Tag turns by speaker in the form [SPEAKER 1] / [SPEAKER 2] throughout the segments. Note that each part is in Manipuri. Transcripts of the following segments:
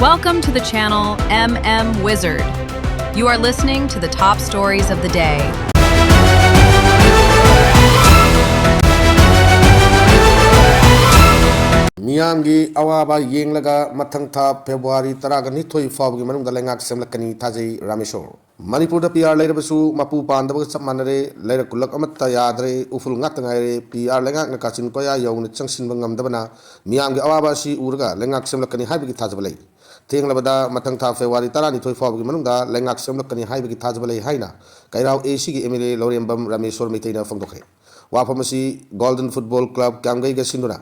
[SPEAKER 1] Welcome to the channel MM Wizard. You are listening to the top stories of the day.
[SPEAKER 2] Miyangi awaba yenglaga mathang tha February taraga nithoi fawgi manung dalengak semlakani thajai Rameshwar Manipur da PR leirabasu mapu pandaba sapmanare leira kulak amatta yadre uful ngatngai PR lengak na kachin koya yawna changsinba ngamdabana miyangi awaba si urga lengak semlakani haibigi thajbalai thenglabada mathang tha February tara nithoi fawgi manung da lengak semlakani haibigi thajbalai haina kairau AC gi MLA Lorembam Rameshwar Meitaina fangdokhe wafamasi Golden Football Club kamgai ga sinduna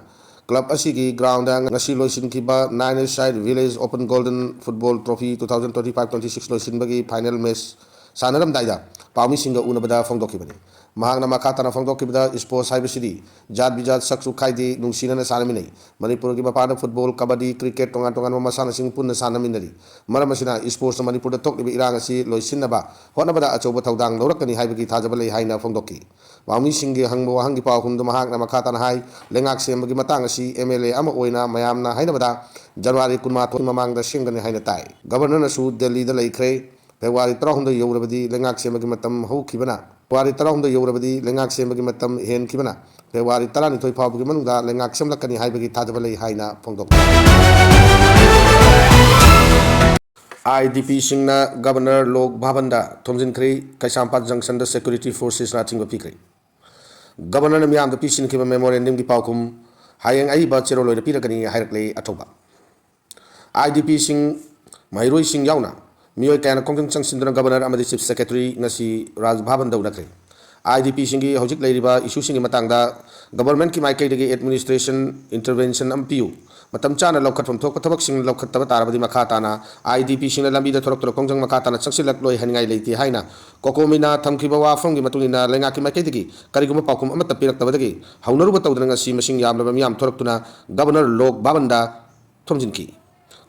[SPEAKER 2] Club asigi ground ngasi loisin kiba 9-side Village Open Golden Football Trophy 2025-26 loisin bagi final match sanaram daida pami singa unabada fongdokibani mahangna makatana fongdokibada sports haibasidi jat bijat saksu khaidi nungsinana sanaminai Manipur gi mapana football kabadi cricket tongan tongan masana sing punna sanaminari maramasina sports Manipur da toklibi irang asi loisinaba honabada achoba thaudang lorakani haibagi thajabale haina fongdoki Wami singi hangbo hangi pau hum mahak na makatan hai lengak sembagi matang si MLA ama oina mayam na haina bada January kunma to mamang da singani haina tai Governor na su Delhi da laikre February 3 da yorabadi lengak sembagi matam ho kibana February 3 da yorabadi lengak sembagi matam hen kibana February 3 ni thoi pau bagi manung da lengak semlakani haibagi thajabale haina phongdok IDP singna Governor Lok Bhavanda Thomjin Kri Kaisampat Junction da Security Forces na thingba pikri Governor Miam the Pisin Kiba Memorandum di Paukum, Hayang Aiba Cherolo de Pirakani, Hirakle Atoba. IDP Sing Mairoi Sing Yauna, Mio Kana Kong Sindra Governor Amadi Chief Secretary Nasi Raj Bhavan Daudakre. IDP Singi Hojik Ladiba, issue Singi Matanga, Government Ki Maike Administration Intervention Ampiu. Matam chana lokat from tok patabak sing lokat tabatara badi makatana IDP sing lambi da thorok thorok kongjang makatana changsilak loi haningai leiti haina kokomina thamkiba wa fongi matungina lengaki makedigi kariguma pakum amata pirak tabadagi haunaru batawdanga si masing yamla miyam thorok tuna Governor Lok Bhavanda thomjinki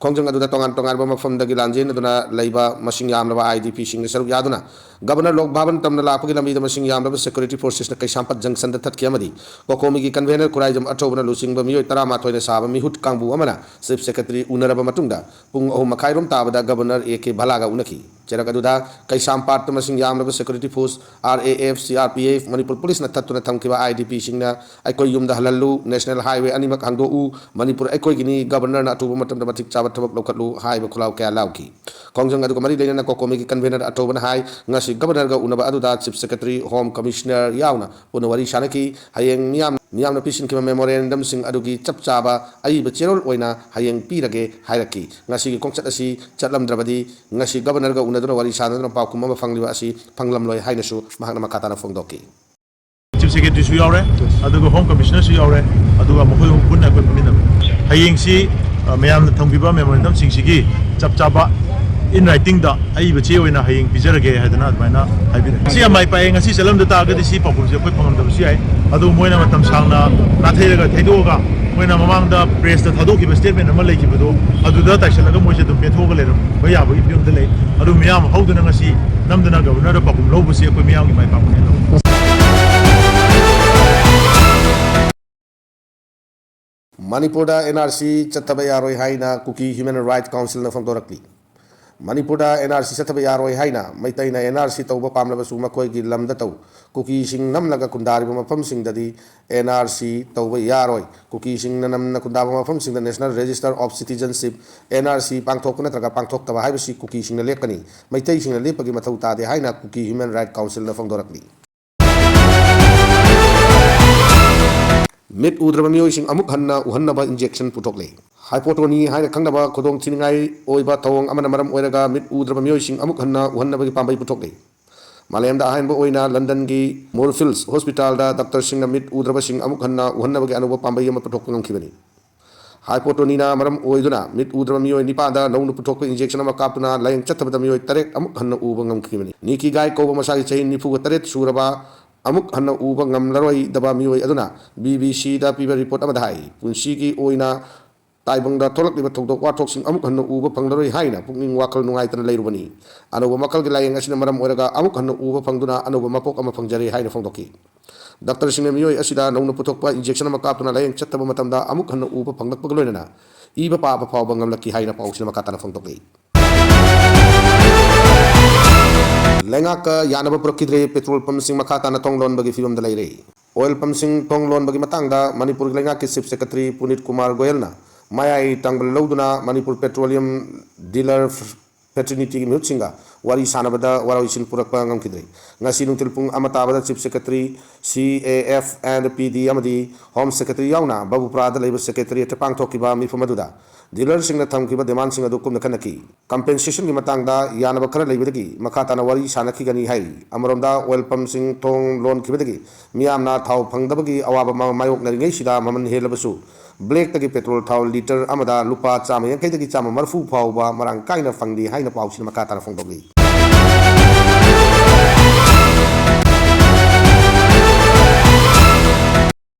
[SPEAKER 2] kongjang adu da tongan tongan ba mafam dagi lanjin aduna leiba masing yamla IDP sing saruk yaduna Governor Lok Bhavan tamna lapagi lambi da masing yamla security forces na Kaisampat junction da thatki amadi kokomi gi convener kuraijam atobna lusing ba miyoi tarama thoina saba mihut kangbu amana chief secretary unaraba matungda pung ahum makhairom tabada Governor AK Bhalaga unaki Cheragadуда Kaisampat masing yamla security force RAF CRPF Manipur police na thatuna thamkiba IDP singna aikoi yumda halalu national highway animak hangdo u Manipur aikoi gini Governor na atuba matam da matik chabat thabak lokatlu highway khulau kya lauki kongjang adu kamari leina na kokomi gi convener atobna hai ngasi Governor ga unaba aduda chief secretary home commissioner yauna punawari shanaki hayeng miyam na pisin kiba memorandum sing adugi chapchaba aiba cherol oina hayeng pirage hairaki ngasi gi kongchat asi chatlamdrabadi ngasi Governor ga unaduna wari sanaduna paukum ama fangliwa asi phanglam loi hainasu mahakna makatana phongdoki
[SPEAKER 3] chief secretary su yaure aduga home commissioner su yaure aduga mokoi punna koi paminam hayeng si mayam na thangbiba memorandum sing sigi chapchaba in writing da ai bache oina hayeng pijarage hadana admaina haibire si amai pae ngasi salam da ta ga si pakum se koi phangam da si ai adu moina matam sangna na thailaga thaidoga moina mamang da press da thado ki statement ama leki bado adu da taisalaga moise dum pethoga leram baya bo ipium da le adu miyam hauduna ngasi namdana governor da pakum lobu se koi miyam ki mai pakum ne
[SPEAKER 2] Manipur da NRC chattaba yaroi haina Kuki Human Rights Council na fangdorakli Manipur da NRC chattaba yaroi haina maitaina NRC tawba pamlabasu makoi gi lamda taw Kuki sing namlaga kundari ba mafam sing dadi NRC tawba yaroi Kuki sing namna kundaba mafam sing da National Register of Citizenship NRC pangthok na traga pangthok tawa haibasi Kuki sing na lepkani maitai sing na lepagi mathau tade haina Kuki Human Rights Council na fangdorakli Mit udraba miyoi sing amuk hanna uhannaba injection putok le hypotony haina khangnaba khodong chiningai oiba tawong amana maram oiraga mit udraba miyoi sing amuk hanna uhannaba gi pambai putok le Malayam da ahainba oina London gi Moorfields Hospital da Dr. Singh mit udraba sing amuk hanna uhannaba gi anuba pambai ama putok ngam hypotony na maram oiduna mit udraba miyoi nipa da nongnu putok injection ama kaptuna layang chattabada miyoi tarek amuk hanna uba ngam khibani niki gai ko masagi chain nifu taret suraba amuk hanna uba ngam laroi daba miyoi aduna BBC da piba report ama dai punsi gi oina taibang da tolak liba tokdok watok sing amuk hanna uba panglaroi haina pungning wakal nungai tan leirubani anuba makal gi layang asina maram oiraga amuk hanna uba pangduna anuba mapok ama pangjari haina fangdoki Dr. Singh miyoi asida nongnu putok pa injection ama kaptuna layang chattaba matamda amuk hanna uba panglak pagloina ꯏꯕ ꯄꯥꯕ ꯐꯥꯎꯕ ꯉꯝꯂꯛꯈꯤ ꯍꯥꯏꯅ ꯄꯥꯎꯁꯤꯅ ꯃꯈꯥ ꯇꯥꯅ ꯐꯣꯡꯗꯣꯛꯂꯤ ꯂꯩꯉꯥꯛꯀ ꯌꯥꯅꯕ ꯄꯨꯔꯛꯈꯤꯗ꯭ꯔꯦ ꯄꯦꯇ꯭ꯔꯣꯜ ꯄꯝꯁꯤꯡ ꯃꯈꯥ ꯇꯥꯅ ꯊꯣꯡ ꯂꯣꯟꯕꯒꯤ ꯐꯤꯕꯝꯗ ꯂꯩꯔꯦ oil pumpsing thong lon bagi matangda Manipur Lengaki Chief Secretary Punit Kumar Goyalna Mayai Tangbal Lauduna Manipur Petroleum Dealer Fraternity Mutsinga Wari Sanabada Warawisin Purakpa Ngamkidri Ngasi Nungtilpung Amatabada Chief Secretary CAF and PD Amadi Home Secretary Yauna Babu Prada Labor Secretary Tapang Tokiba Mifamaduda Dealer Singh Thamkiba Demand Singh Adukum Nakanaki Compensation Gimatangda Yanabakara Labidagi Makatana Wari Sanaki Gani Hai Amaronda Oil Pumpsing Thong Lon Kibidagi Miamna Thau Pangdabagi Awaba Mayok Naringashida Maman Helabasu Black Taki Petrol Thau Liter Amada Lupa Chama Yankaki Chama Marfu Pauba Marang Kaina Fangdi Haina Pausin Makatana Fongdogi